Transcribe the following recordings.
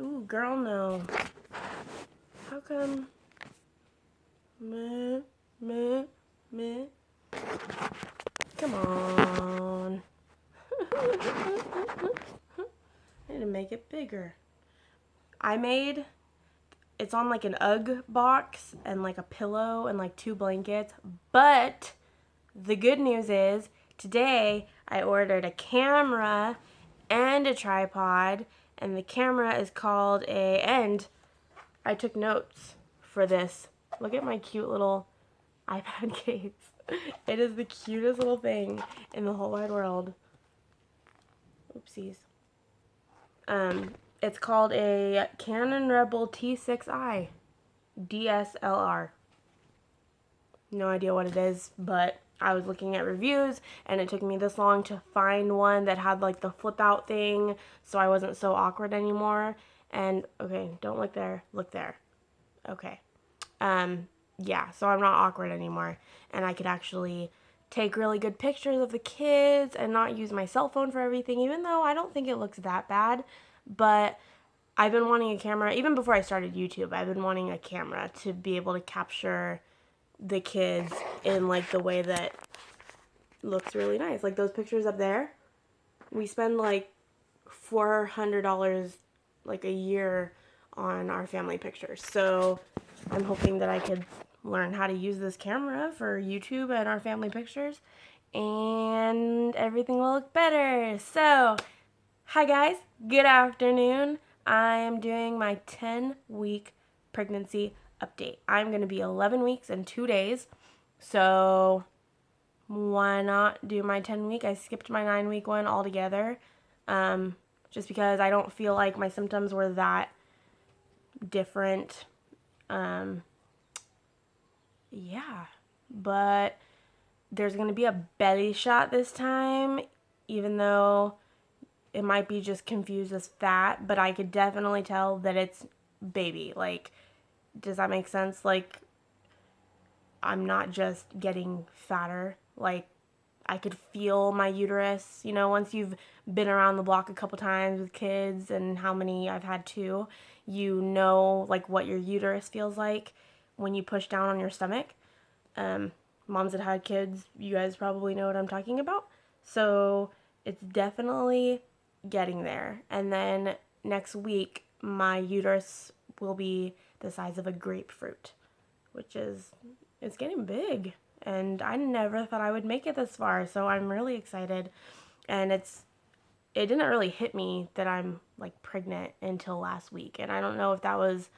Ooh, girl, no. How come? Meh, meh, meh. Come on. I need to make it bigger. It's on like an UGG box and like a pillow and like 2 blankets. But the good news is today I ordered a camera and a tripod, and the camera is called and I took notes for this. Look at my cute little iPad case. It is the cutest little thing in the whole wide world. Oopsies. It's called a Canon Rebel T6i DSLR. No idea what it is, but I was looking at reviews and it took me this long to find one that had like the flip out thing so I wasn't so awkward anymore. And okay, don't look there, look there. Okay. Yeah, so I'm not awkward anymore and I could actually take really good pictures of the kids and not use my cell phone for everything, even though I don't think it looks that bad. But I've been wanting a camera, even before I started YouTube, I've been wanting a camera to be able to capture the kids in like the way that looks really nice. Like those pictures up there, we spend like $400 like a year on our family pictures. So I'm hoping that I could learn how to use this camera for YouTube and our family pictures, and everything will look better. So, hi guys, good afternoon. I am doing my 10-week pregnancy update. I'm going to be 11 weeks and 2 days. So, why not do my 10-week? I skipped my 9-week one altogether. Just because I don't feel like my symptoms were that different. Yeah, but there's going to be a belly shot this time, even though it might be just confused as fat, but I could definitely tell that it's baby. Like, does that make sense? Like, I'm not just getting fatter. Like, I could feel my uterus. You know, once you've been around the block a couple times with kids, and how many I've had too, you know, like, what your uterus feels like when you push down on your stomach. Moms that had kids, you guys probably know what I'm talking about. So it's definitely getting there. And then next week, my uterus will be the size of a grapefruit, which is, it's getting big. And I never thought I would make it this far, so I'm really excited. And it didn't really hit me that I'm like pregnant until last week. And I don't know if that was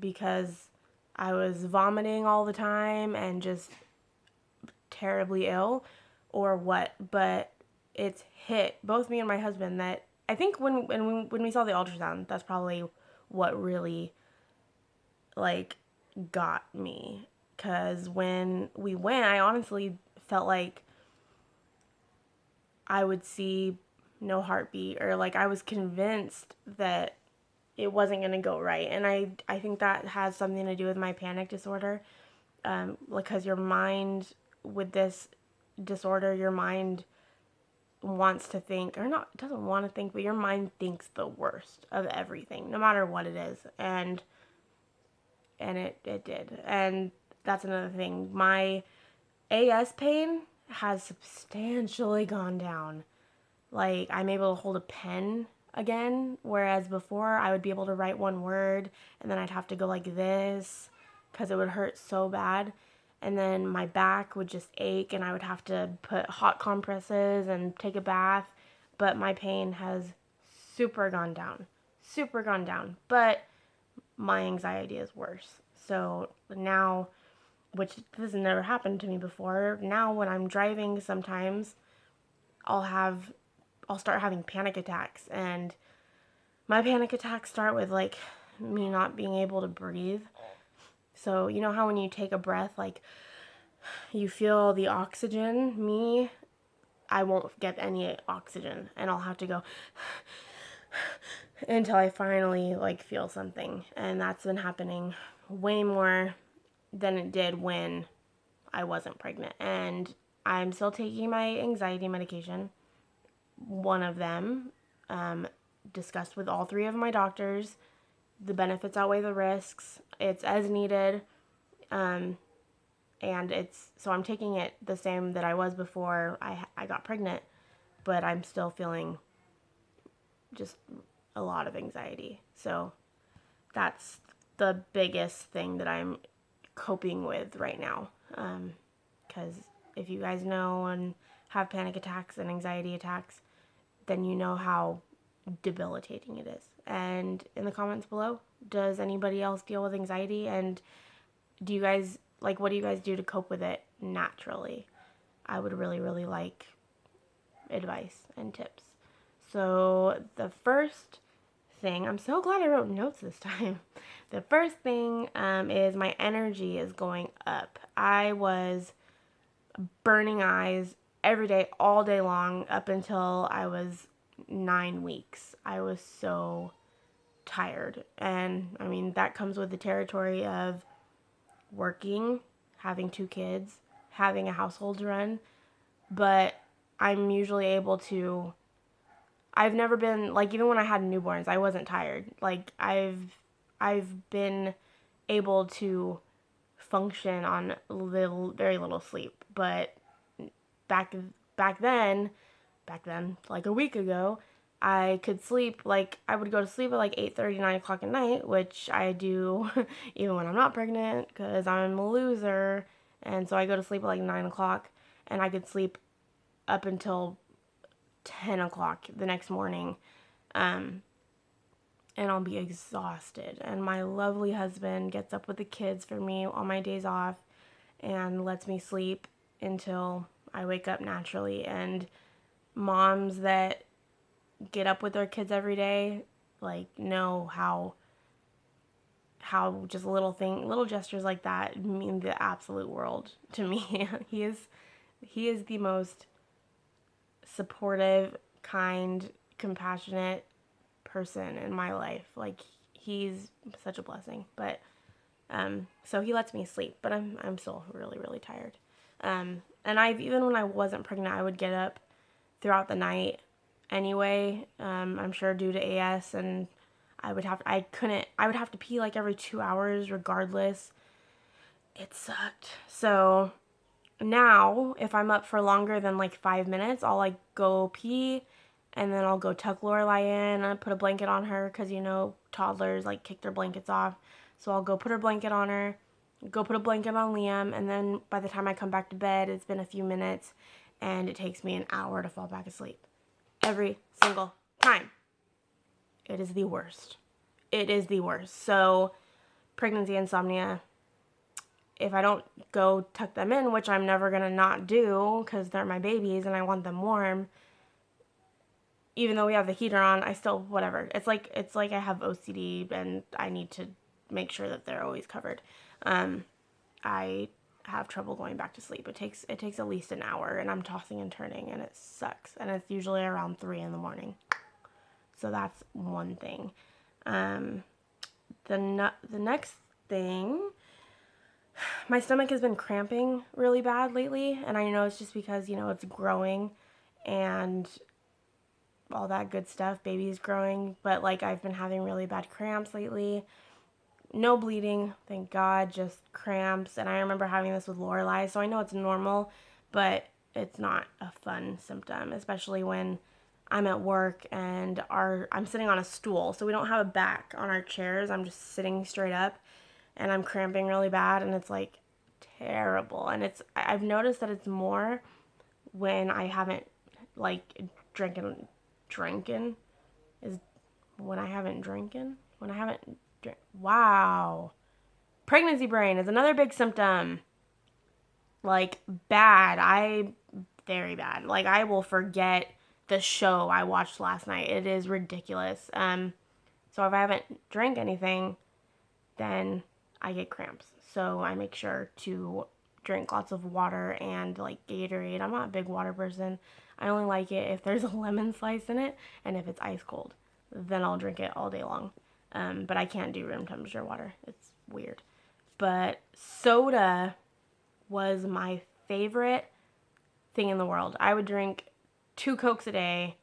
because I was vomiting all the time and just terribly ill or what, but it's hit both me and my husband that I think when we saw the ultrasound, that's probably what really like got me, because when we went, I honestly felt like I would see no heartbeat, or like I was convinced that it wasn't going to go right. And I think that has something to do with my panic disorder, because your mind, with this disorder, your mind wants to think, or not, doesn't want to think, but your mind thinks the worst of everything, no matter what it is. And it did. And that's another thing. My AS pain has substantially gone down. Like, I'm able to hold a pen again, whereas before I would be able to write one word and then I'd have to go like this because it would hurt so bad. And then my back would just ache and I would have to put hot compresses and take a bath. But my pain has super gone down. Super gone down. But my anxiety is worse. So now, which this has never happened to me before, now when I'm driving sometimes I'll start having panic attacks, and my panic attacks start with like me not being able to breathe. So you know how when you take a breath, like you feel the oxygen? I won't get any oxygen and I'll have to go until I finally like feel something. And that's been happening way more than it did when I wasn't pregnant. And I'm still taking my anxiety medication, one of them. discussed with all 3 of my doctors. The benefits outweigh the risks. It's as needed. And so I'm taking it the same that I was before I got pregnant, but I'm still feeling just a lot of anxiety. So that's the biggest thing that I'm coping with right now. Because if you guys know and have panic attacks and anxiety attacks, then you know how debilitating it is. And in the comments below, does anybody else deal with anxiety? And do you guys, like, what do you guys do to cope with it naturally? I would really, really like advice and tips. So the first thing, I'm so glad I wrote notes this time. The first thing is my energy is going up. I was burning eyes every day, all day long, up until I was 9 weeks. I was so tired. And I mean, that comes with the territory of working, having 2 kids, having a household to run. But I'm usually able to, I've never been, like, even when I had newborns, I wasn't tired. Like, I've been able to function on very little sleep. But back then, like a week ago, I could sleep, like, I would go to sleep at like 8:30, 9 o'clock at night, which I do even when I'm not pregnant, because I'm a loser. And so I go to sleep at like 9 o'clock, and I could sleep up until 10 o'clock the next morning. And I'll be exhausted. And my lovely husband gets up with the kids for me on my days off and lets me sleep until I wake up naturally. And moms that get up with their kids every day, like, know how just little gestures like that mean the absolute world to me. He is the most supportive, kind, compassionate person in my life. Like, he's such a blessing. But so he lets me sleep, but I'm still really, really tired. And even when I wasn't pregnant, I would get up throughout the night anyway. I'm sure due to AS, and I would have to pee like every 2 hours regardless. It sucked. So now, if I'm up for longer than like 5 minutes, I'll like go pee, and then I'll go tuck Lorelai in and put a blanket on her, because toddlers like kick their blankets off. So I'll go put her blanket on her, go put a blanket on Liam, and then by the time I come back to bed, it's been a few minutes, and it takes me an hour to fall back asleep. Every single time. It is the worst. It is the worst. So, pregnancy insomnia, if I don't go tuck them in, which I'm never going to not do because they're my babies and I want them warm, even though we have the heater on, I still, whatever. It's like I have OCD and I need to make sure that they're always covered. I have trouble going back to sleep. It takes at least an hour, and I'm tossing and turning, and it sucks. And it's usually around 3 in the morning. So that's one thing. The next thing, my stomach has been cramping really bad lately, and I know it's just because, it's growing and all that good stuff. Baby's growing, but like, I've been having really bad cramps lately. No bleeding, thank God, just cramps. And I remember having this with Lorelai, so I know it's normal, but it's not a fun symptom, especially when I'm at work and I'm sitting on a stool, so we don't have a back on our chairs. I'm just sitting straight up, and I'm cramping really bad, and it's like terrible. And I've noticed that it's more when I haven't like drinking is when I haven't drinking when I haven't drink. Wow, pregnancy brain is another big symptom. Like, very bad. Like, I will forget the show I watched last night. It is ridiculous. So if I haven't drank anything, then I get cramps. So I make sure to drink lots of water and like Gatorade. I'm not a big water person. I only like it if there's a lemon slice in it, and if it's ice cold, then I'll drink it all day long. But I can't do room temperature water. It's weird. But soda was my favorite thing in the world. I would drink 2 Cokes a day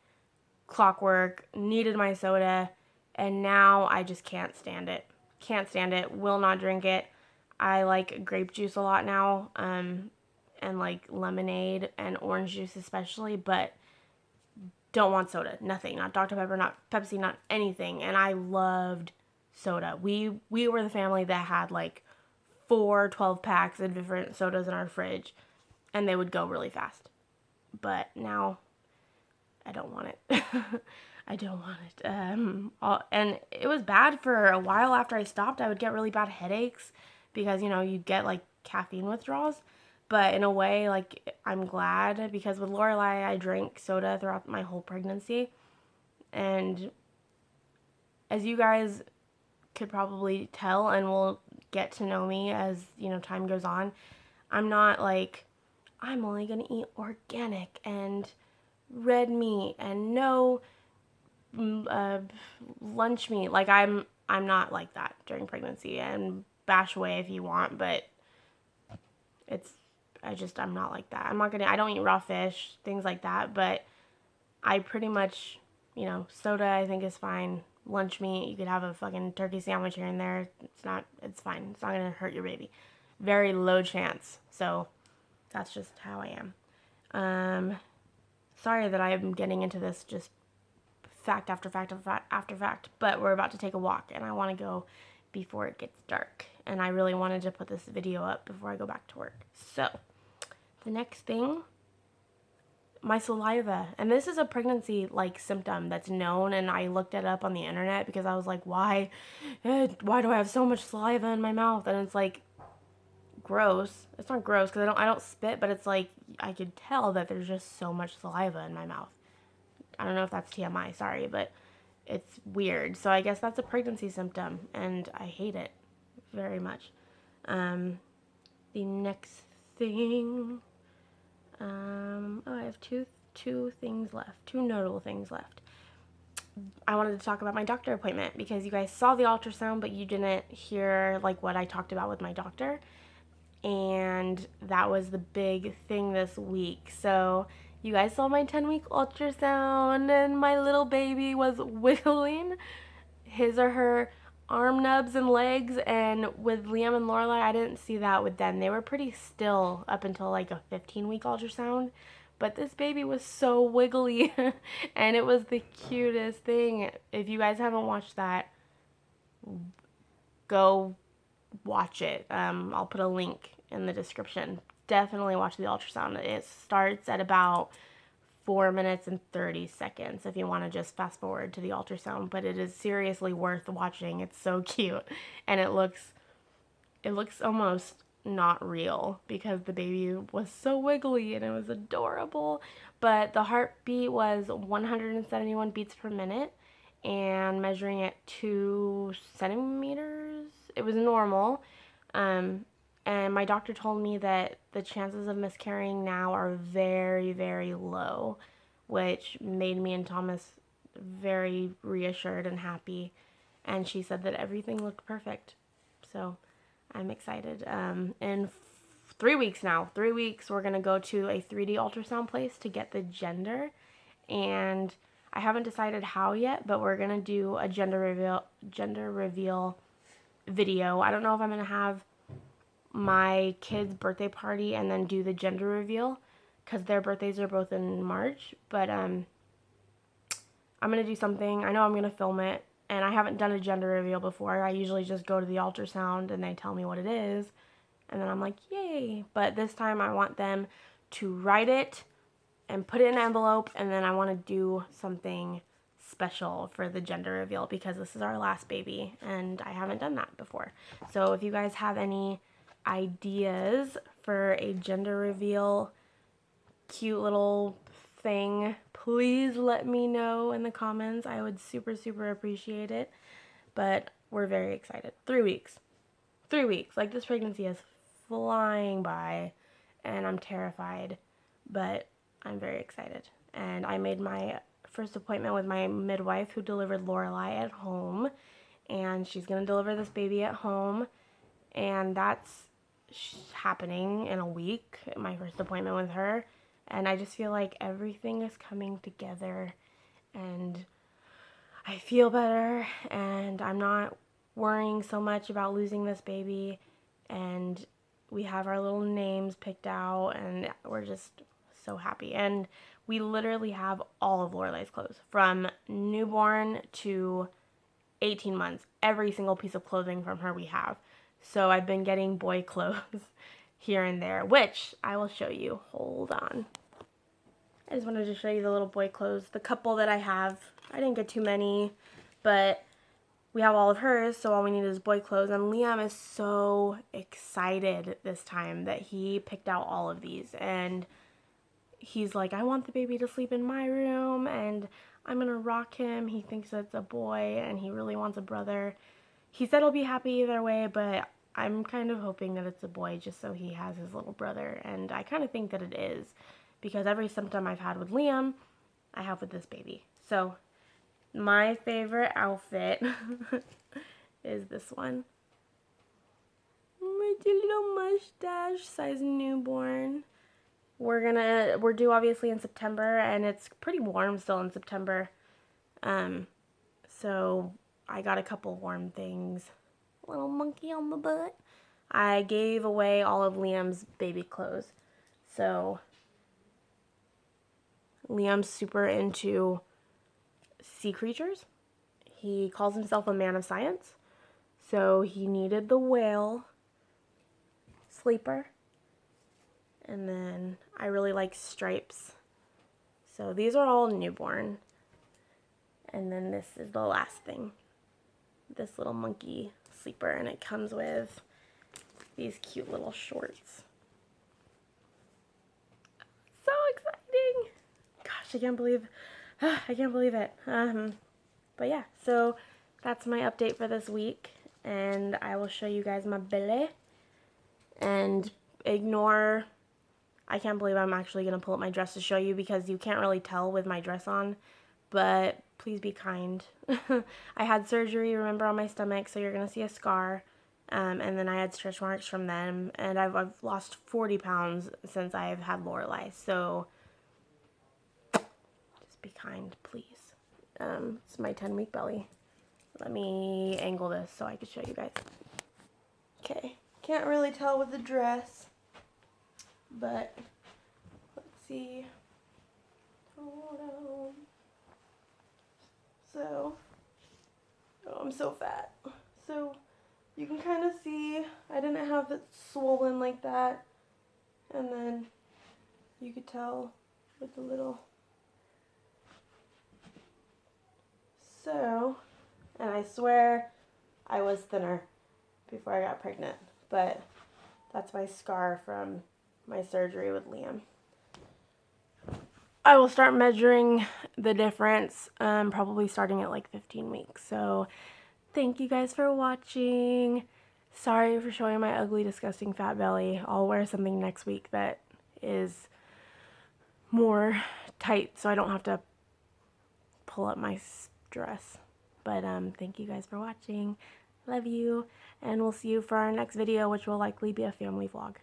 clockwork, needed my soda, and now I just can't stand it. Can't stand it, will not drink it. I like grape juice a lot now, and like lemonade and orange juice especially, but don't want soda. Nothing. Not Dr. Pepper, not Pepsi, not anything. And I loved soda. We were the family that had like 12 packs of different sodas in our fridge, and they would go really fast. But now I don't want it. I don't want it. And it was bad for a while after I stopped. I would get really bad headaches because, you know, you get like caffeine withdrawals. But in a way, like, I'm glad because with Lorelai, I drank soda throughout my whole pregnancy. And as you guys could probably tell and will get to know me as, you know, time goes on, I'm not like, I'm only going to eat organic and red meat and no lunch meat. Like I'm not like that during pregnancy, and bash away if you want, but it's I'm not like that. I don't eat raw fish, things like that, but I pretty much, you know, soda I think is fine. Lunch meat, you could have a fucking turkey sandwich here and there. It's fine. It's not going to hurt your baby. Very low chance. So that's just how I am. Sorry that I am getting into this just fact after fact after fact, but we're about to take a walk and I want to go before it gets dark. And I really wanted to put this video up before I go back to work. So the next thing, my saliva. And this is a pregnancy like symptom that's known, and I looked it up on the internet because I was like, why do I have so much saliva in my mouth? And it's like gross. It's not gross because I don't spit, but it's like I could tell that there's just so much saliva in my mouth. I don't know if that's TMI, sorry, but it's weird. So I guess that's a pregnancy symptom, and I hate it very much. The next thing, I have two things left, two notable things left. I wanted to talk about my doctor appointment because you guys saw the ultrasound, but you didn't hear like what I talked about with my doctor. And that was the big thing this week. So you guys saw my 10-week ultrasound and my little baby was wiggling his or her arm nubs and legs. And with Liam and Lorelai, I didn't see that with them. They were pretty still up until like a 15-week ultrasound. But this baby was so wiggly and it was the cutest thing. If you guys haven't watched that, go watch it. I'll put a link in the description. Definitely watch the ultrasound. It starts at about 4 minutes and 30 seconds if you want to just fast forward to the ultrasound, but it is seriously worth watching. It's so cute, and it looks almost not real because the baby was so wiggly and it was adorable. But the heartbeat was 171 beats per minute and measuring at 2 centimeters. It was normal. And my doctor told me that the chances of miscarrying now are very, very low, which made me and Thomas very reassured and happy. And she said that everything looked perfect. So I'm excited. In 3 weeks now, 3 weeks, we're going to go to a 3D ultrasound place to get the gender. And I haven't decided how yet, but we're going to do a gender reveal video. I don't know if I'm going to have my kid's birthday party and then do the gender reveal because their birthdays are both in March, but I'm going to do something. I know I'm going to film it, and I haven't done a gender reveal before. I usually just go to the ultrasound and they tell me what it is, and then I'm like, yay. But this time I want them to write it and put it in an envelope, and then I want to do something special for the gender reveal because this is our last baby and I haven't done that before. So if you guys have any ideas for a gender reveal cute little thing, please let me know in the comments. I would super, super appreciate it. But we're very excited. 3 weeks. 3 weeks. Like, this pregnancy is flying by and I'm terrified, but I'm very excited. And I made my first appointment with my midwife who delivered Lorelai at home, and she's going to deliver this baby at home, and that's happening in a week, my first appointment with her. And I just feel like everything is coming together and I feel better, and I'm not worrying so much about losing this baby, and we have our little names picked out, and we're just so happy. And we literally have all of Lorelei's clothes from newborn to 18 months. Every single piece of clothing from her we have. So I've been getting boy clothes here and there, which I will show you. Hold on. I just wanted to show you the little boy clothes. The couple that I have, I didn't get too many, but we have all of hers, so all we need is boy clothes. And Liam is so excited this time that he picked out all of these. And he's like, I want the baby to sleep in my room, and I'm going to rock him. He thinks it's a boy, and he really wants a brother. He said he'll be happy either way, but I'm kind of hoping that it's a boy just so he has his little brother. And I kind of think that it is, because every symptom I've had with Liam, I have with this baby. So my favorite outfit is this one. My cute little mustache, size newborn. We're due obviously in September, and it's pretty warm still in September. So I got a couple warm things. Little monkey on the butt. I gave away all of Liam's baby clothes. So Liam's super into sea creatures. He calls himself a man of science. So he needed the whale sleeper. And then I really like stripes. So these are all newborn. And then this is the last thing. This little monkey sleeper. And it comes with these cute little shorts. So exciting. Gosh, I can't believe it. But yeah, so that's my update for this week. And I will show you guys my belly. And ignore... I can't believe I'm actually going to pull up my dress to show you, because you can't really tell with my dress on, but please be kind. I had surgery, remember, on my stomach, so you're going to see a scar, and then I had stretch marks from them, and I've lost 40 pounds since I've had Lorelei, so just be kind, please. It's my 10-week belly. Let me angle this so I can show you guys. Okay, can't really tell with the dress. But let's see. So, I'm so fat. So you can kind of see I didn't have it swollen like that. And then you could tell with the little. So, and I swear I was thinner before I got pregnant. But that's my scar from my surgery with Liam. I will start measuring the difference probably starting at like 15 weeks. So thank you guys for watching. Sorry for showing my ugly, disgusting fat belly. I'll wear something next week that is more tight so I don't have to pull up my dress. But thank you guys for watching. Love you. And we'll see you for our next video, which will likely be a family vlog.